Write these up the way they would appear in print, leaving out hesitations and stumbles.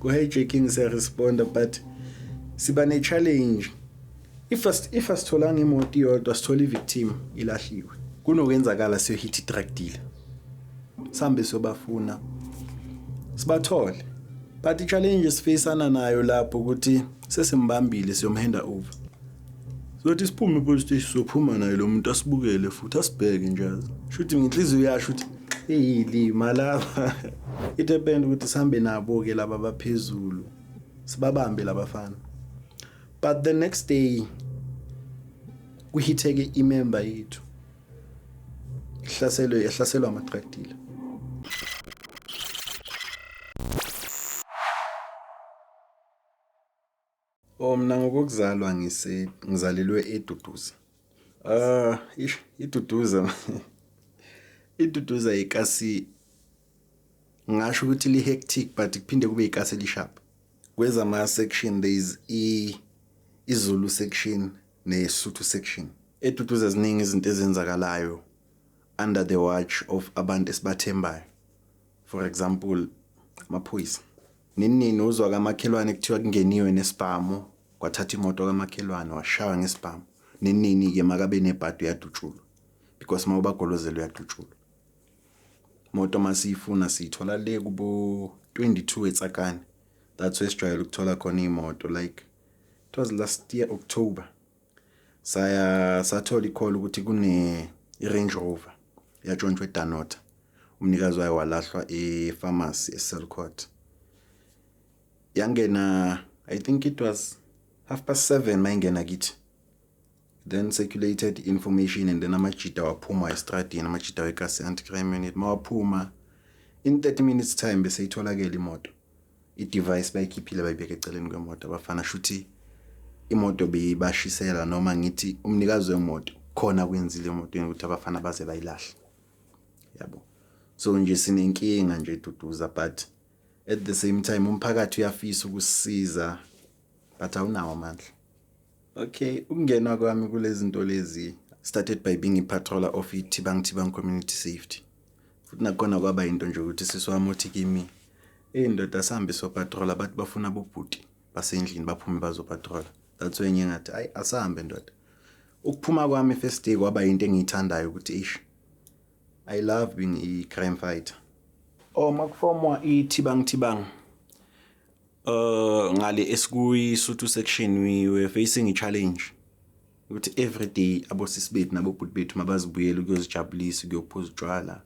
ku-hijacking siyaresponda but siba ne-challenge. If asitholanga imoto iyodwa sithola i-victim ilahliwe, kunokwenzakala siyohit i-drug dealer, sihambe siyobafuna sibathole. But i-challenge sifeyisana nayo lapho ukuthi sesimbambile siyomhanda over, sothi siphume police station sophuma naye lo muntu asibukele futhi asibheke njazi. Shuthi ngenhliziyo yasho ukuthi lima lava. It happened ukuthi sihambe nabo-ke laba abaphezulu sibabambe labafana. But the next day kuhitheke imember yethu yahlaselwa ama-drug dealer. Mina ngokuzalwa ngizalelwe eDuduza. iDuduza ikasi ngasho ukuthi li-hectic but kuphinde kube ikasi li-sharp. Kwezama-section there is iZulu section neSotho section. eDuduza ziningi izinto ezenzakalayo under the watch of abantu esibathembayo. For example, amaphoyisa. Nini uzwa kamakhelwane kuthiwa kungeniwe nesibhamu, kwathatha imoto kamakhelwane washaya ngesibhamu. Nini ke makabe nebhadu yadutshulwa because mawubagolozela uyadutshulwa. Moto masifuna sithola le kubo 22 eTsakane. That's where sijwayele ukuthola khona imoto, like it was last year October. Sathola icall ukuthi kune Range Rover yatshontshwe eDanota. Umnikazi wayo walahlwa e-pharmacy eSelcourt. Yangena, I think it was 7:30 mayingena kithi. Then circulated information and then amajita waphuma estradini, amajita wekasi anti-crime unit. Mawaphuma in 30 minutes time bese itholakala imoto. I-device bayikhiphile bayibeka eceleni kwemoto. Abafana shuthi imoto beyibashisela noma ngithi umnikazi wemoto khona kwenzile emotweni ukuthi abafana baze bayilahle. Yabo. So nje sinenkinga nje eDuduza, but at the same time umphakathi uyafisa ukusisiza but awunawo amandla. Okay, ukungena kwami kulezi zinto lezi started by being a patroller of iThibang Community Safety. Futhi nakhona kwaba into nje ukuthi siswami uthi kimi indoda sihambe so patroller but bafuna bobhuti basendlini baphume bazopatroller. That's when ngathi asahambe ndoda. Ukuphuma kwami first day kwaba into engiyithandayo ukuthi I love being a crime fighter. Makufomwa iThibang ngale esikuyi-Sotho section we were facing a challenge ukuthi every day abosisi bethu nabobhuti bethu mabazibuyela ukuyozijabulisa ukuyophuza utshwala.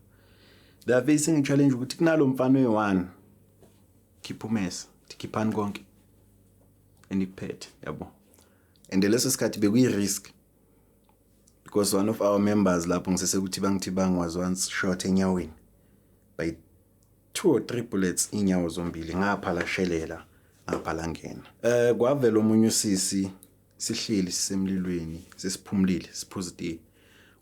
They are facing a challenge ukuthi kunalo mfana oyi-1 khipha umesa tikhiphani konke enikuphethe, yabo. And leso sikhathi bekuyi-risk because one of our members lapho ngisesekuThibang was once shot enyaweni by 2 or 3 bullets inyawo zombili ngapha la shelela ngapha la ngena. Kwavela omunye usisi sihleli sisemlilweni sesiphumlile siphuza tea.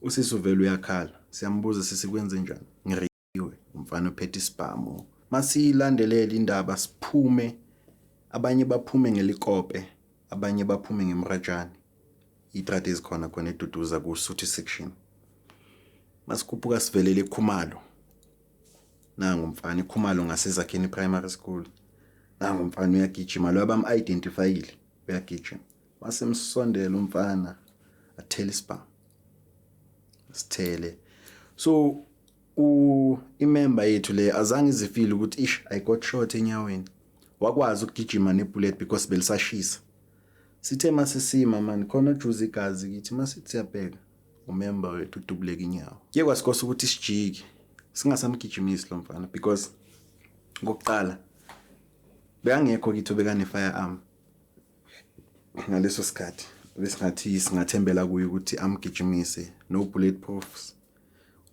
Usisi uvela uyakhala, siyambuza sisi kwenze njani. Ngiriwe umfana ophethe isibhamu. Masilandelela indaba siphume, abanye baphume ngelikope, abanye baphume ngemrajani. Itrade ezikhona eDuduza ku-Sotho section. Masikhuphuka sivelele eKhumalo. Nangu umfana eKhumalo ngaseZakheni Primary School. Nangu umfana uyagijima, lo abam-identifyile uyagijima. Masemsondela umfana athele isibhamu. Sithele. So imember yethu le azange izifile ukuthi I got shot enyaweni. Wakwazi ukugijima nebullet because belisashisa. Sithe masisima man khona juice igazi kithi masithi siyabheka umember wethu udubuleka inyawo. Ke kwasikhosa ukuthi sijike singasamgijimisi lo mfana because ngokuqala bekangekho kithi obekane firearm. Ngaleso sikhathi besingathi singathembela kuye ukuthi amgijimise no bulletproofs.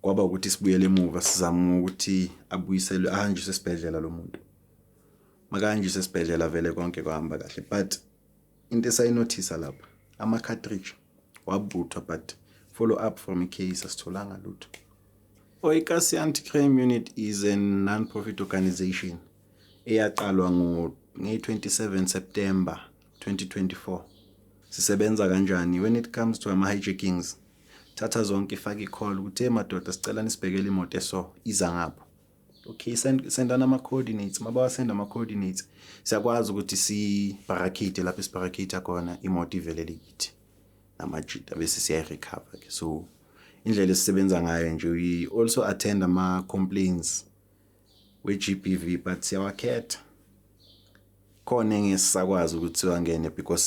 Kwaba ukuthi sibuyele emuva sizama ukuthi abuyiselwe ahanjiswe esibhedlela lo muntu. Makahanjiswe esibhedlela vele konke kwahamba kahle, but into esayinothisa lapha ama-cartridge wabuthwa but follow up from a case asitholanga lutho. Ikasi Anti-Crime Unit is a non-profit organization eyaqalwa nge-27 September 2024. Sisebenza kanjani when it comes to ama-hijackings? Thatha zonke ifake i-call ukuthi madoda sicela nisibhekele imoto eso iza ngapho. okay sendana ama-coordinates mabawasenda ama-coordinates siyakwazi ukuthi si-barricade lapho si-barricade khona imoto ivelele kithi namajita bese siyayirecover ke. So indlela esisebenza ngayo nje we also attend ama-complaints we-GBV but siyawakhetha khona engesisakwazi ukuthi siwangene because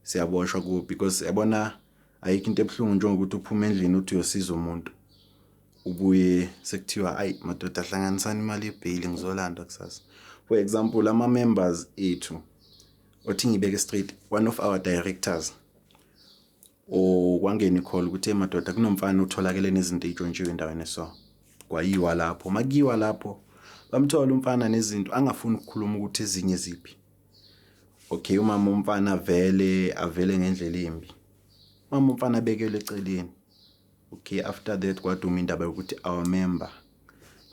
siyaboshwa ku because yabona ayikho into ebuhlungu njengokuthi uphume endlini uthi uyosiza umuntu ubuye sekuthiwa ayi madoda ahlanganisana imali yebail ngizolanda kusasa. For example ama-members ethu othi ngibeke straight one of our directors kwangena icall ukuthi madoda kunomfana utholakele nezinto ezitshontshiwe endaweni so kwayiwa lapho makiwa lapho bamthola umfana nezinto angafuni ukukhuluma ukuthi ezinye ziphi. Okay umama umfana avele ngendlela embi mama umfana bekelwe eceleni. Okay after that kwaduma indaba ukuthi our member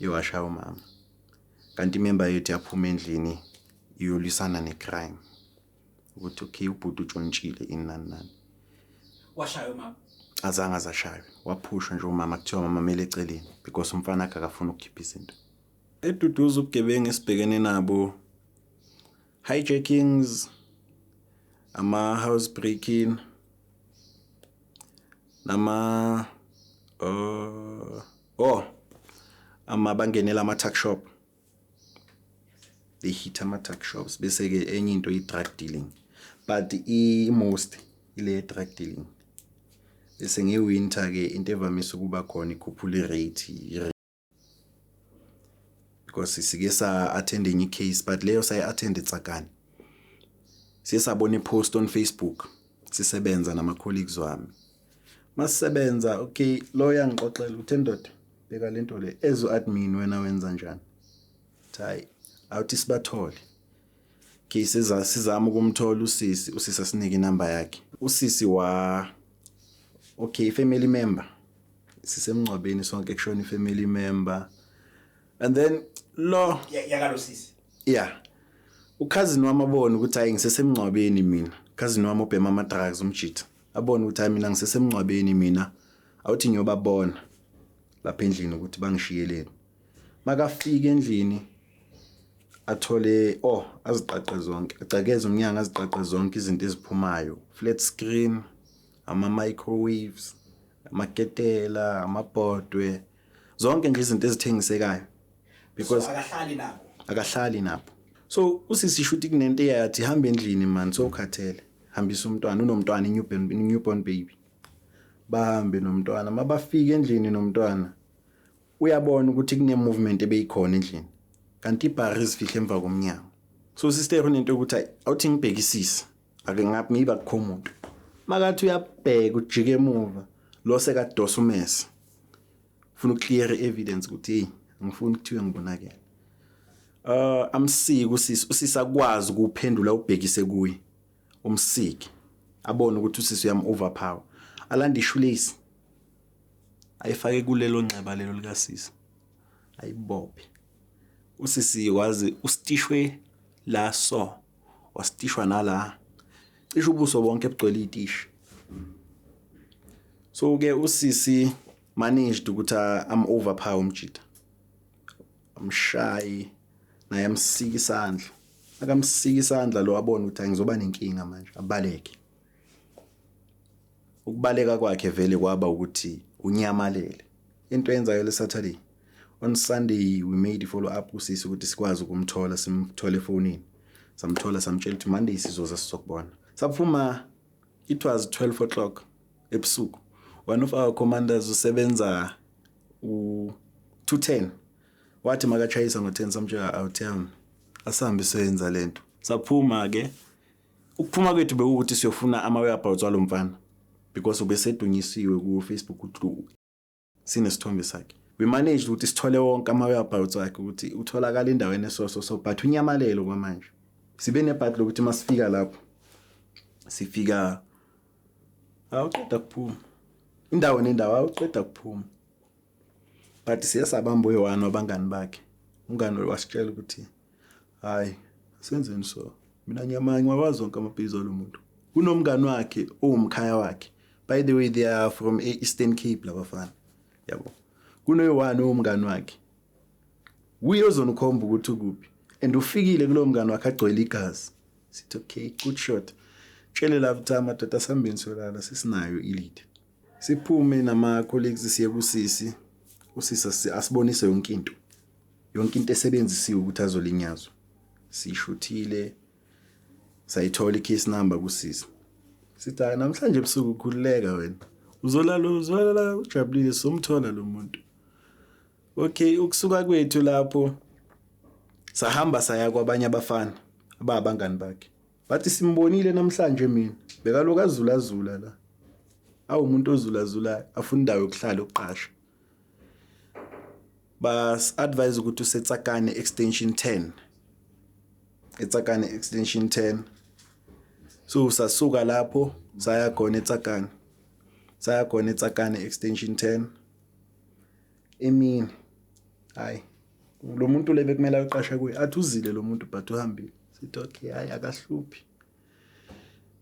yowashaya umama kanti member yethu yaphuma endlini iyolisana necrime ukuthi okay ubhuti utshontshile inani washaya umama azange azashaya waphushwa nje umama kuthiwa mama mele eceleni because umfana akafuna ukukhipha izinto. Eduduza ubugebengu esibhekene nabo hijackings ama-house breaking nama bangenela ama-tuck shop they hit ama-tuck shops bese ke enye into i-drug dealing but most ile drug dealing bese nge-winter ke into evamise ukuba khona ikhuphula i-rate because sike sa-attend enye case but leyo sayi-attend eTsakani siye sabona i-post on Facebook sisebenza nama-colleagues wami masisebenza okay lo yangixoxela uthi ndoda beka lento le ezo-admin wena wenza njani hayi awuthi sibathole okay sizama ukumthola usisi asinike inamba yakhe usisi okay family member sisemncwabeni sonke kushona i-family member and then lo yakalo sisi ukhazini wami abona ukuthi hayi ngisesemncwabeni mina cousin wami obhema ama-drugs umjita abona ukuthi hayi mina ngisesemncwabeni mina awuthi ngiyobabona lapha endlini ukuthi bangishiyeleni makafika endlini athole aziqaqe zonke acakeze umnyango aziqaqe zonke izinto eziphumayo flat screen ama-microwaves amaketela amabhodwe zonke nje izinto ezithengisekayo because akahlali nabo so usisisho ukuthi kunento eyathi hamba endlini man sokhathele hambisa umntwana unomntwana newborn baby bahambe nomntwana mabafika endlini nomntwana uyabona ukuthi kune movement ebeyikhona endlini kanti ibhari izifihle emva komnyango so sister unento ukuthi awuthi ngibhekisisa ake ngapi ngiba kukho umuntu makathi uyabheka ujike emuva lo sekadosa umese ufuna ukclear evidence ukuthi hey ngifuna ukuthiwe ngibonakala amsiki usisakwazi ukuphendula ubhekise kuye umsiki abone ukuthi usisi uyam overpower alanda ishulesi ayifake kulelo nxeba lelo likasisi ayibophe usisi wazi ustishwe la so wastishwa nala cishe ubuso bonke ebugcwele itishi so ke usisi managed ukuthi am overpower umjita amshayi naye amsika isandla akamsika isandla lo abona ukuthi ngizoba nenkinga manje abaleke ukubaleka kwakhe vele kwaba ukuthi unyamalele into yenzayo le Saturday on Sunday we made a follow up usisi ukuthi sikwazi ukumthola simthole efonini samthola samtshela ukuthi Monday sizoza sizokubona saphuma it was 12 o'clock ebusuku one of our commanders usebenza u210 wathi makachayisa ngo10 samtshela awuthemba asambe senza lento saphuma ke ukuphuma kwethu bekuthi siyofuna ama-whereabouts walomfana because ubesedunyisiwe ku Facebook ukuthi sinesithombe sakhe we managed ukuthi sithole wonke ama-whereabouts wakhe ukuthi utholakala endaweni so but unyamalelo kwamanje sibe nebhattle ukuthi masifika lapho sifika awuqeda kuphuma indawo nendawo awuqeda kuphuma but siyasabamba oyi-1 wabangani bakhe umngani wasitshela ukuthi hayi senzeni so mina nyamanye wawazi zonke amabhizi alomuntu unomngani wakhe owumkhaya wakhe by the way they are from Eastern Cape labafana yabo kunoyi-1 umngani wakhe uye ozonikhomba ukuthi ukuphi and ufikile kulo mngani wakhe agcwele igazi sithi okay good shot tshele lapha amadoda asambeni solala sisinayo ilead siphume nama colleagues siye kusisi usisi asibonise yonke into esebenzisiwe ukuthi azolinyazwa sishuthile sayithola i-case number kusisi sithi namhlanje ebusuku ukhululeka wena uzolala ujabulile somthola lo muntu okay ukusuka kwethu lapho sahamba saya kwabanye abafana abangani bakhe bathi simbonile namhlanje mina bekaloku azula la umuntu ozula afuna indawo yokuhlala uqasha bas advise ukuthi usetsakane extension 10 etsakane extension 10 so sasuka lapho saya khona etsakane extension 10 emini hayi lo muntu lebe kumele aqasha kuye athi uzile lo muntu but uhambile sithi okay hayi akahluphi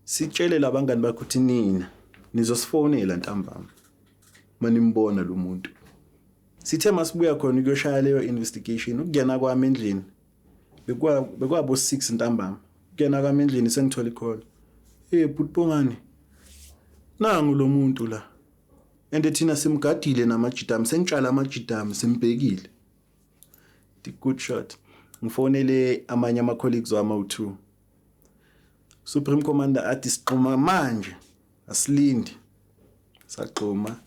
sitshele labangani bakho ukuthi nina nizosifonela ntambama manimbona lo muntu sithe masibuya khona ukuyoshaya leyo investigation ukungena kwami endlini bekwabo 6 ntambama ukungena kwami endlini sengithola icall butbongani nangu lo muntu la ende thina simgadile namajidam sengitshala amajidam simbhekile the good shot ngifonele amanye ama colleagues wama u2 Supreme Commander athi siqhuma manje asilindi saqhuma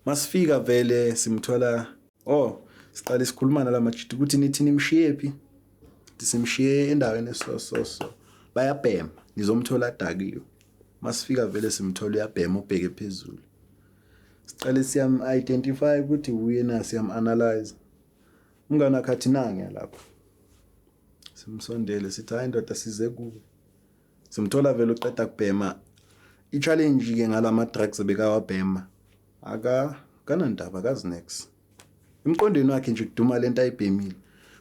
masifika vele simthola siqala isikhuluma nalamajidi ukuthi nithi nimshiyephi simshiye endaweni so bayabhema nizomthola dakiyo masifika vele simthola uyabhema ubheke phezulu siqale siyam identify ukuthi uye na siyam analyze umngane akhathi nange lapho simsondele sithi hayi ndoda size kuwe simthola vele uqeda kubhema i-challenge ke ngalama drugs bekawabhema kanandaba kazinex imqondweni wakhe nje kuduma lento ayibhemile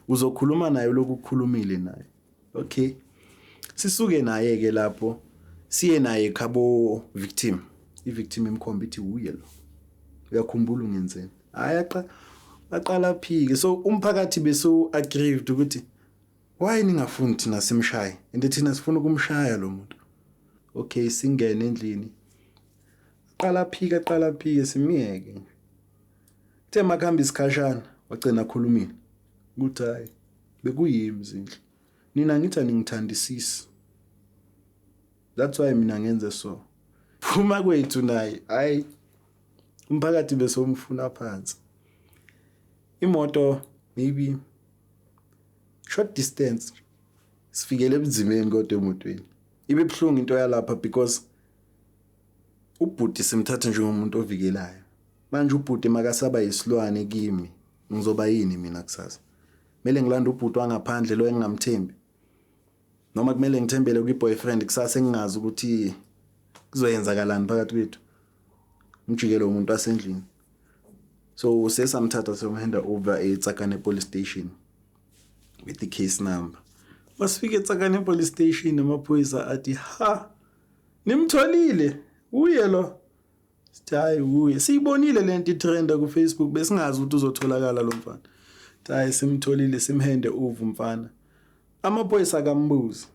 uzokhuluma naye lokukhulumile naye okay sisuke naye ke lapho siye naye khabo victim i-victim imkhomba ithi uye lo uyakhumbula ungenzeni hayi aqala phike so umphakathi beso aggrieved ukuthi why ningafuni thina simshaye and thina sifuna ukumshaya lo muntu okay singene endlini qala phike simiyeke the makhamba isikhashana wagcina khulumile ukuthi hayi bekuyimi zindlu nina ngithi ningithandisisi that's why mina ngenze so phuma kwethu naye hayi umphakathi besomfuna phansi imoto maybe short distance sifikele ebuzimeni kodwa emotweni ibe buhlungu into yalapha because ubhuti simthatha njengomuntu ovikelayo manje ubhuti makasaba isilwane kimi ngizoba yini mina kusasa kumele ngilanda ubhuti wangaphandle lo engingamthembi noma kumele ngithembele kwi-boyfriend kusasa engingazi ukuthi kuzoyenzakalani phakathi kwethu ngijikele umuntu wasendlini so sesamthatha somhanda over eTsakane police station with the case number masifike eTsakane police station amaphoyisa athi nimtholile uye lo hayi uye siyibonile lento itrenda ku Facebook besingazi ukuthi uzotholakala lo mfana hayi simtholile simhende over mfana amaphoyisa akambuza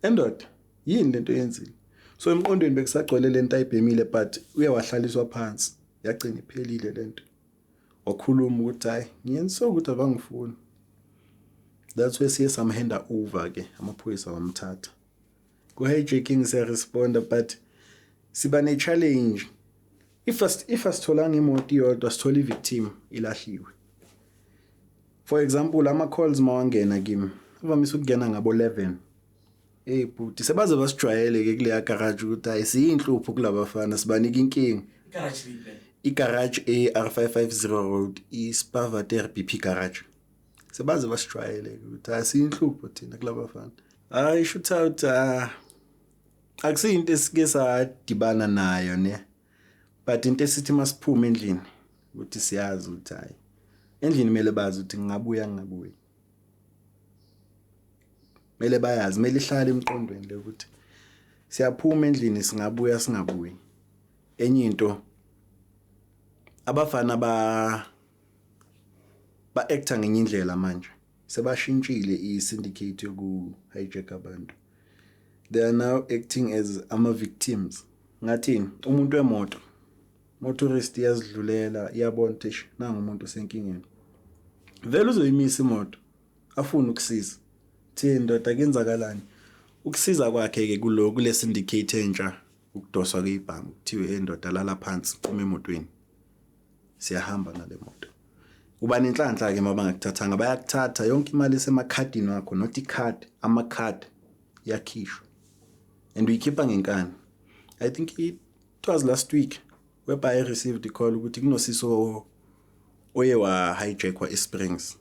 endoda yini lento yenzile so emqondweni bekusagcwele lento ayibhemile but uyawahlaliswa phansi yagcina iphelile lento wakhuluma ukuthi hayi ngiyenza ukuthi abangifuni that's why siye samhenda over ke amaphoyisa wamthatha ku hijacking siya responda but siba ne challenge if asitholanga imoto yodwa sithola ivictim ilahliwe for example ama calls mawangena kimi avamise ukungena ngabo 11 but sebaze basijwayele ke kule garage ukuthi ayisiyinhlupho kulabafana sibanika inkingi Garage libe. igarage R550 road iSpavater BP garage sebaze basijwayele ukuthi asiyinhlupho thina kulabafana hayi shoot out akusiyinto esike sadibana nayo ne but into esithi masiphume endlini ukuthi siyazi ukuthi hayi endlini mele bazi ukuthi ngingabuya mele bayazi mele ihlale emqondweni le ukuthi siyaphuma endlini singabuya singabuyi enye into abafana ba-acta ngenye indlela manje sebashintshile i-syndicate yoku-hijack abantu. They are now acting as ama-victims. Ngathini umuntu wemoto motorist iyazidlulela iyabona ukuthi nangu umuntu senkingeni vele uzoyimisa imoto afuna ukusiza thi ndoda kenzakalani ukusiza kwakhe ke kule syndicate entsha ukudoswa kweibhamu kuthiwe ndoda lala phansi phuma emotweni siyahamba nale moto uba nenhlanhla ke mabangakuthathanga bayakuthatha yonke imali esemakhadini wakho not icard amakhadi yakhishwa and uyikhipha ngenkani. I think it was last week whereby I received a call ukuthi kunosiso oye wa hijack wa Springs.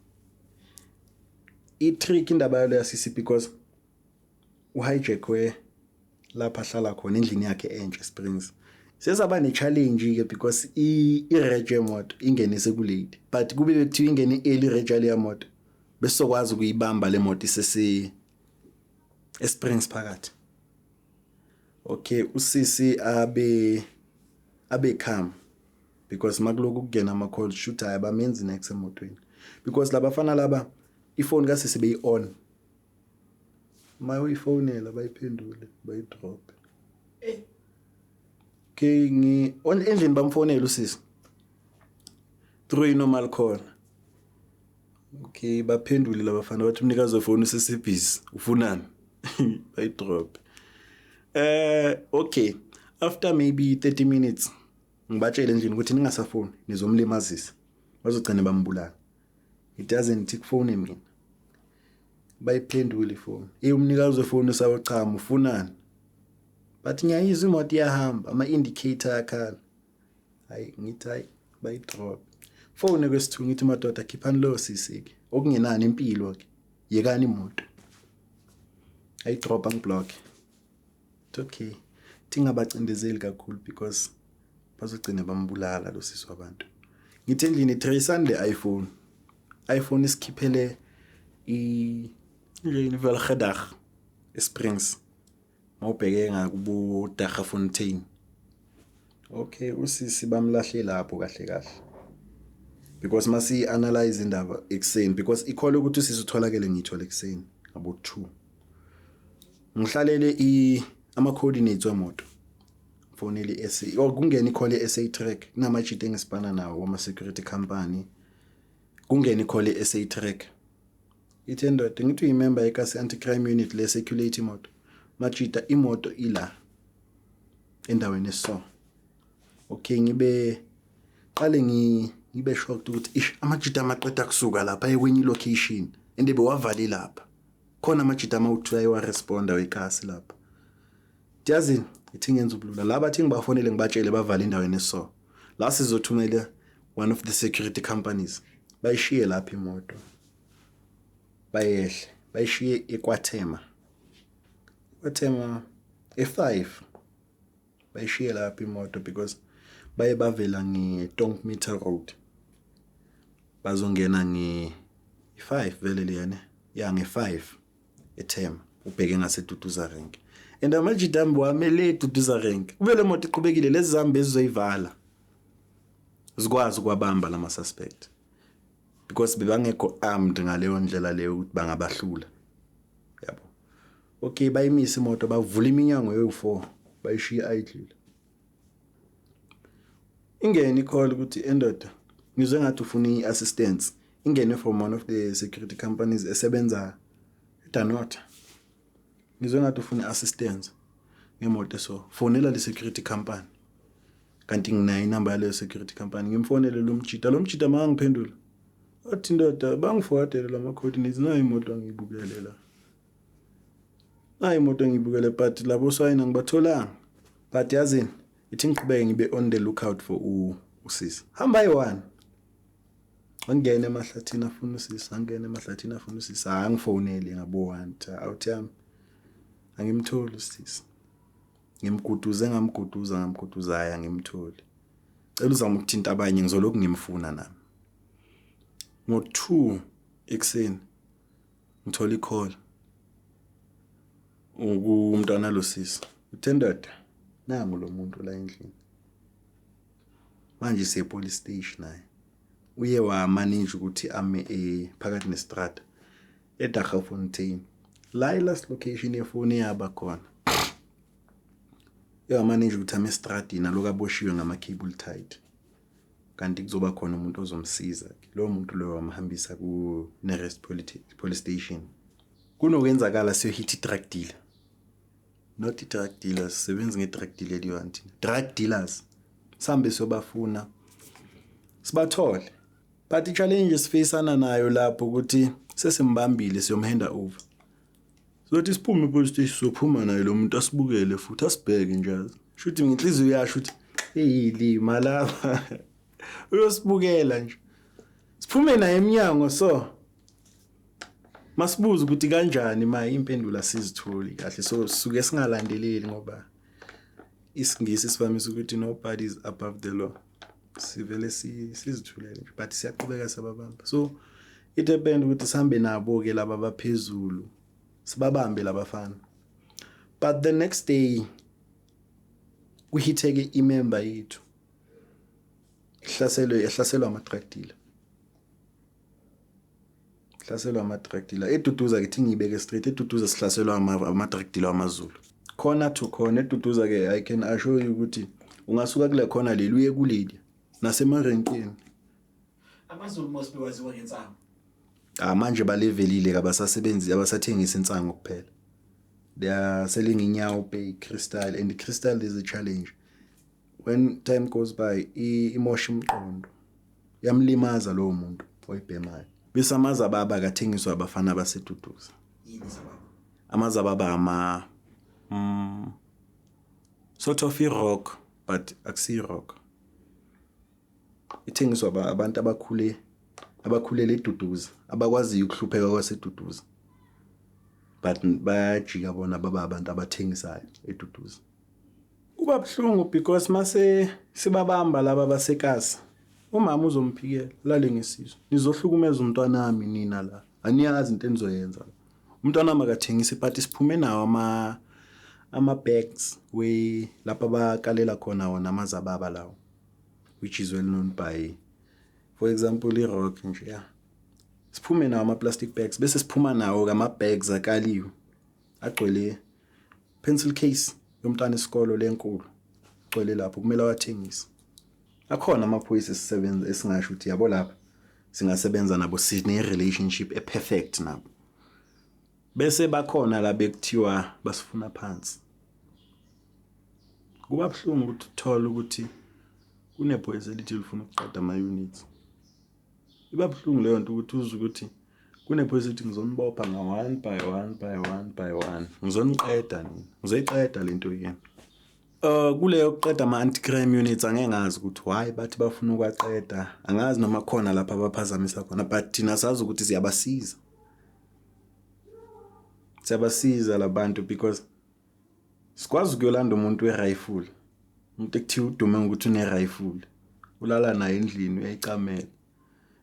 I-trick indaba yalo yasisi because uhijack we lapha hlala khona endlini yakhe entsha Springs. Sesaba ne-challenge ke because i-rege moto ingenise kulate but kube bethiwa ingene early rege le moto bese sokwazi ukuyibamba le moto isese Springs phakathi. Okay, usisi abe calm because makuloku kungena ama call shooter ayabamenzi next emotweni because labafana laba ifone kasisi beyi on mayo ifonela bayiphendule bayidrop. Okay endlini bamfonela usisi through normal call. Okay baphendule labafana bathi umnikazi wefone usesibhizi ufunani bayidrop. Okay after maybe 30 minutes ngibatshela endlini ukuthi ningasafoni nizomlimazisa bazogcina bambulala. It doesn't take phone mina bayiphendule ifone umnikazi wefone usawuchama ufunani but ngiyayizwa imoto iyahamba ama indicator yakhala hayi ngithi hayi bayidrop phone kwesithu ngithi madoda khiphani lo sisike okungenani impilo ke yekani imoto ayidrop angiblock. Okay thingabacindezeli kakhulu because bazogcina bambulala lo sisi wabantu. Ngithi endlini tracean le iPhone isikhiphele i-level Gedag Springs mawubheke ngakubo Daggafontein. Okay usisi bamlahle lapho kahle because masi analyze indaba ekseni because ikhole ukuthi usisi utholakele ngithola ekseni abo 2 ngihlalele ama coordinates wemoto fonele SA kungena ikhole SA track kunamajita engisipana nawo ama security company kungena ikhole SA track ithendo ngithi uyimember ekasi anti crime unit le circulate imoto majita imoto ila endaweni eso. Okay ngibe shocked ukuthi amajita amaqeda kusuka lapha ekwenye location ende bewavala lapha khona amajita amawuthiwa ayiwa responda wekasi lapha. Yazi ithi ngenza ubulula laba thi ngibafonele ngibatshele bavala endaweni eso la sizothumela one of the security companies bayishiye lapha imoto bayehle bayishiye eKwathema e5 bayishiye lapha imoto because baye bavela ngeTonk Meter Road bazongena nge5 vele leyane ya nge5 eThema ubheke ngaseDuduza rank and amajidambi wamele Duduza rank uvele moto iqhubekile lezi zambe ezizoyivala zikwazi kwabamba lama suspect because bebangekho armed ngaleyo ndlela leyo ukuthi bangabahlula yabo. Okay bayimisa imoto bavula iminyango yo4 bayishiya idle ingene icall ukuthi endoda ngizwe ngathi ufuna iassistance ingene from one of the security companies esebenza eDanota ngizwe ngathi ufuna assistance ngemoto so fonela le security company kanti nginayo inamba yale security company ngimfonele lo mjita mangiphendula athi ndoda bangiforwardele lama coordinates nayo imoto ngiyibukelela but labo swayina ngibatholanga but yazini ithi ngiqhubeke ngibe on the lookout for usisi hamba yi1 angene emahlathini afuna usisi angifonele ngabo 1 out yami angimtholi usisi ngamguduza aya ngimtholi cela uzama ukuthinta abanye ngizoloku ngimfuna nami ngo2 ekseni ngithola icall umntwana lo sisi uthendoda nangu lo muntu la endlini manje police station naye uye wamanage ukuthi ame phakathi nestrata eDaggafontein la last location yefoni yaba khona yamanage ukuthi ame estradini alokaboshiwe ngama-cable tied kanti kuzoba khona umuntu ozomsiza lo muntu lo wamhambisa ku nearest police station kunokwenzakala siyohit drug dealer not drug dealers sebenza nge-drug dealer liwanti drug dealers sambe sobafuna sibathole but i-challenge sifacana nayo lapho ukuthi sesimbambile siyomhanda over sothi siphume police station sophuma naye lo muntu asibukele futhi asibheke njazi shuthi ngenhliziyo yasho ukuthi lima lapha uyosibukela nje siphume naye eminyango so masibuza ukuthi kanjani impendulo asizitholi kahle so suke singalandeleli ngoba isingisi sivamise ukuthi nobody is above the law sivele sizithulele nje but siyaqhubeka sababamba so it depend ukuthi sihambe nabo ke laba baphezulu sibabambe labafana but the next day kuhitheke imember yethu ihlaselwa ama-drug dealer eduduza ke ngiyibeke straight eduduza sihlaselwa ama-drug dealer wamaZulu khona to khona eduduza ke I can assure you ukuthi ungasuka kule khona leli uye kuleli nasemarenkeni AmaZulu must be waziwa ngensango manje balevelile kabasasebenzi abasathengisa insango kuphela they are selling inyawo pay crystal and the crystal is a challenge when time goes by imosha umqondo yamlimaza lo muntu oyibhemayo bese amazababa akathengiswa abafana abaseduduza yini sababa amazababa sort of rock but akusi rock ithengiswa abantu abakhulele eduduza abakwazi ukuhlupheka kwaseduduza but bayajika bona baba abantu abathengisayo eduduza kuba buhlungu because mase sibabamba laba basekasi umama uzomphikela lale ngesizwe nizohlukumeza umntwana wami nina la aniyazi into enizoyenza umntwana makathengisa but siphume nawo ama bags we lapha bakalela khona wona amazababa lawo which is well known by for example irock nje ya siphume nawo ama plastic bags bese siphuma nawo ama bags akaliwe agcwele pencil case yomntwana esikolo lenkulu agcwele lapho kumele wathengise akhona amaphoyisa esisebenza esingasho ukuthi yabo lapha singasebenza nabo sine relationship perfect nabo bese bakhona la bekuthiwa basifuna phansi kuba buhlungu ukuthi uthola ukuthi kunephoyisa elithi lifuna ukuqeda ama units iba buhlungu leyo nto ukuthi uzwe ukuthi kunephoyisa elithi ngizonibopha nga one by one ngizoniqeda nini ngizoyiqeda lento yini kuleyo kuqeda ama anti-crime units angeke ngazi ukuthi why bathi bafuna ukwaqeda angazi noma khona lapha abaphazamisa khona but thina sazi ukuthi siyabasiza labantu because sikwazi ukuyolanda umuntu we-rifle umuntu ekuthiwa udume ukuthi une-rifle ulala naye endlini uyayicamela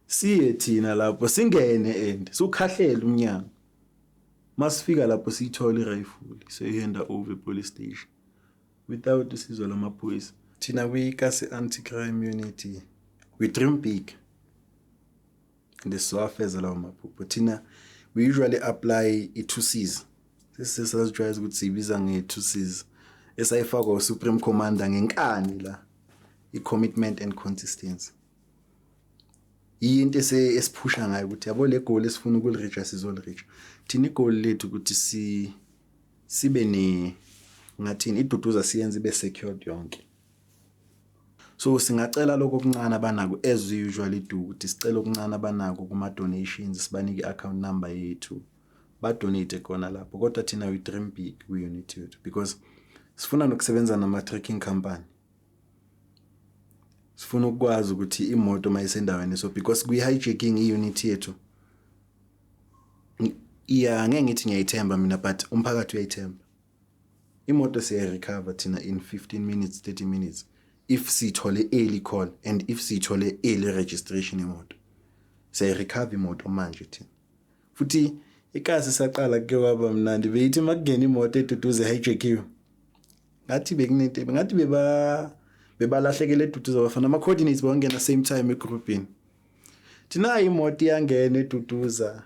siye thina lapho singene and sukhahlele umnyango masifika lapho siyithola i-rifle seyihanda over police station without usizo lamaphoyisa thina kuyikasi anti-crime unity we dream big and siyafeza lawo maphupho thina we usually apply i-2Cs sesazijwayeza ukuthi sibiza nge-2Cs esayifakwa uSupreme Commander ngenkani la i-commitment and consistency into esiphusha ngayo ukuthi yabo le goal esifuna ukulreach sizolreach thina igoal lethu ukuthi sibe ngathini iduduza siyenze ibe secured yonke so singacela lokho okuncane abanako as we usually do ukuthi sicela okuncane abanako kuma donations sibanike i-account number yethu ba donate khona lapho kodwa thina we dream big we unity yethu because sifuna nokusebenza nama trekking company sifuna ukwazi ukuthi imoto mayisendaweni so because we hijacking i-unity yethu ngeke ngithi ngiyayithemba mina but umphakathi uyayithemba imoto siyarecover thina in 15 minutes 30 minutes if sithole early call and if sithole early registration imoto siyarecover imoto manje thina futhi ikasi saqala ke waba mnandi beyithi makungena imoto eduduze hijackiwe ngathi bekunento ngathi bebalahlekele eduduze bafana ama coordinates bangena same time egroupini thina imoto iyangena eduduza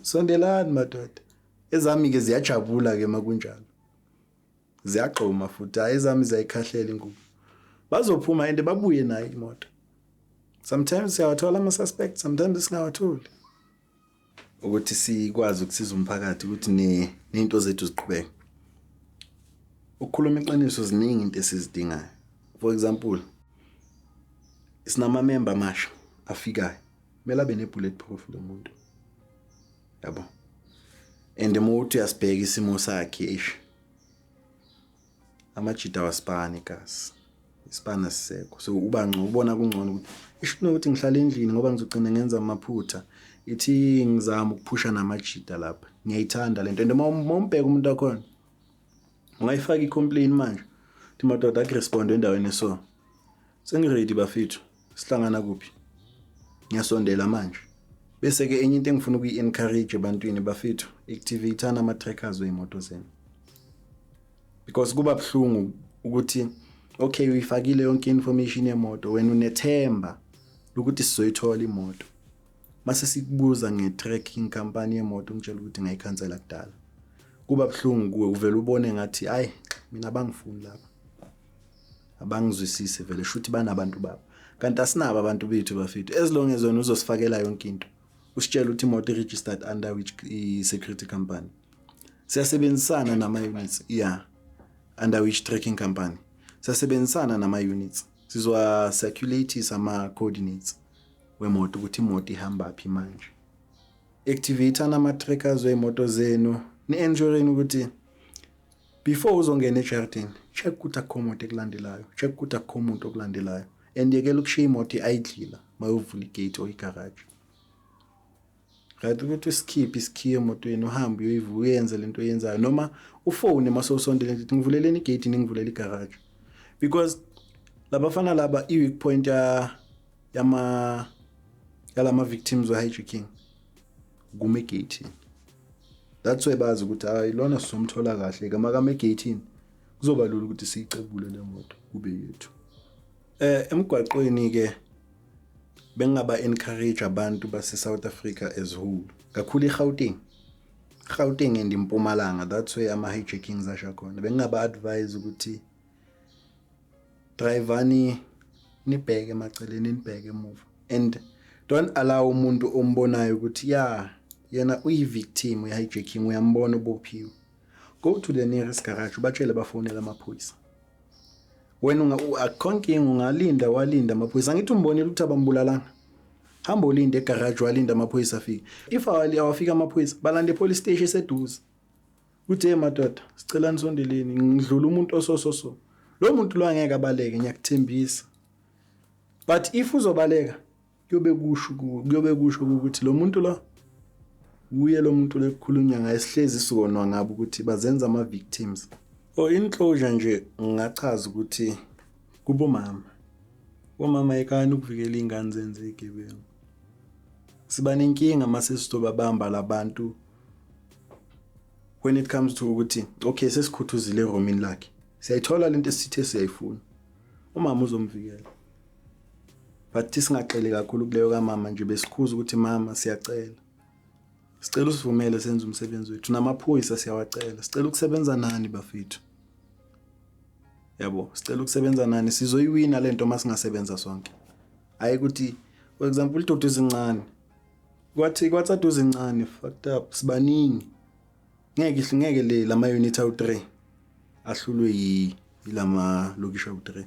sondelani madoda ezami ke ziyajabula ke makunjalo ziyagqoma futhi ezami ziyayikhahlela ingubo bazophuma ende babuye nayo imoto sometimes siyawathola ama suspects sometimes singawatholi ukuthi sikwazi ukusiza umphakathi ukuthi nezinto zethu ziqhubeke ukukhuluma iqiniso ziningi into esizidingayo for example sinama member amasha afikayo kumele abe ne bulletproof lo muntu yabo and umuntu uyasibheka isimo sakhe ish amajita wasipani gas isipana siseko so ubona kungcono ukuthi isho ukuthi ngihlala endlini ngoba ngizogcina ngenza amaphutha ithi ngizama ukuphusha namajita lapha ngiyayithanda lento and mombheka umuntu akhona ungayifaka icomplaint manje uthi madoda akurespond endaweni so sengiready bafethu sihlangana kuphi ngiyasondela manje bese ke enye into engifuna ukuyi-encourage ebantwini bafethu activate ama trackers weimoto zenu because kuba buhlungu ukuthi okay uyifakile yonke information yemoto wena unethemba ukuthi sizoyithola imoto mase sikubuza nge-tracking company yemoto ngitshela ukuthi ngayikhansela kudala kuba buhlungu kuwe uvela ubone ngathi hayi mina bangifuni lapha abangizwisise vele shuthi banabantu babo kanti asinabo abantu bethu bafethu as long as wena uzosifakela yonke into usitshela ukuthi imoto registered under which security company siyasebenzisana nama units under which tracking company siyasebenzisana nama units sizwa circulate ama coordinates wemoto ukuthi imoto ihamba phi manje activate ama trackers weimoto zenu ni ensuring ukuthi before uzongena eJardin check ukuthi akho imoto ekulandelayo check ukuthi akho umuntu okulandelayo and yekela ukushiya imoto idle mayuvula igate or igarage right ukuthi skip isikhiye emotweni uhambe uyenze lento oyenzayo noma ufone masosondele ukuthi ngivuleleni igate ningivulele igarage because labafana laba i-weak point yalama victims we hijacking kume gate that's why bazi ukuthi hayi lona sizomthola kahle kama egate kuzoba lula ukuthi siyicebule le moto kube yethu emgwaqweni ke bengaba encourage abantu base South Africa as whole kakhulu eGauteng and eMpumalanga that's where ama hijackings asha khona bengaba advise ukuthi drivani nibheke emaceleni nibheke emuva and don't allow umuntu ombonayo ukuthi yena uyi-victim ye-hijacking uyambona ubophiwe go to the nearest garage batshele bafonela amaphoyisa wena akonke ungalinda walinda amaphoyisa angithi umbonile ukuthi abambulalanga hamba ulinde egarage walinda amaphoyisa afike if awafika amaphoyisa balande police station eseduze uthi madoda sicela nisondeleni ngidlula umuntu osososo lo muntu lo angeke abaleke ngiyakuthembisa but if uzobaleka kuyobe kusho ukuthi lo muntu lo uye lo muntu lekukhulunywa ngaye sihlezi sikonwa ngabo ukuthi bazenza ama victims in closure nje ngingachaza ukuthi bomama ekani ukuvikela ingane zenze igebengu siba nenkinga mase sitobabamba labantu when it comes to ukuthi okay sesikhuthuzile eromini lakhe siyayithola lento esithe siyayifuna umama uzomvikela but singaqele kakhulu kuleyo kamama nje besikhuza ukuthi mama siyacela sicela usivumele senze umsebenzi wethu namaphoyisa siyawacela sicela ukusebenza nani bafethu yabo sicela ukusebenza nani sizoyiwina lento masingasebenza sonke hayi ukuthi for example idodo ezincane kwathi aduze ezincane fucked up sibaningi ngeke le lama unit awu 3 ahlulwe yilama lokisha awu 3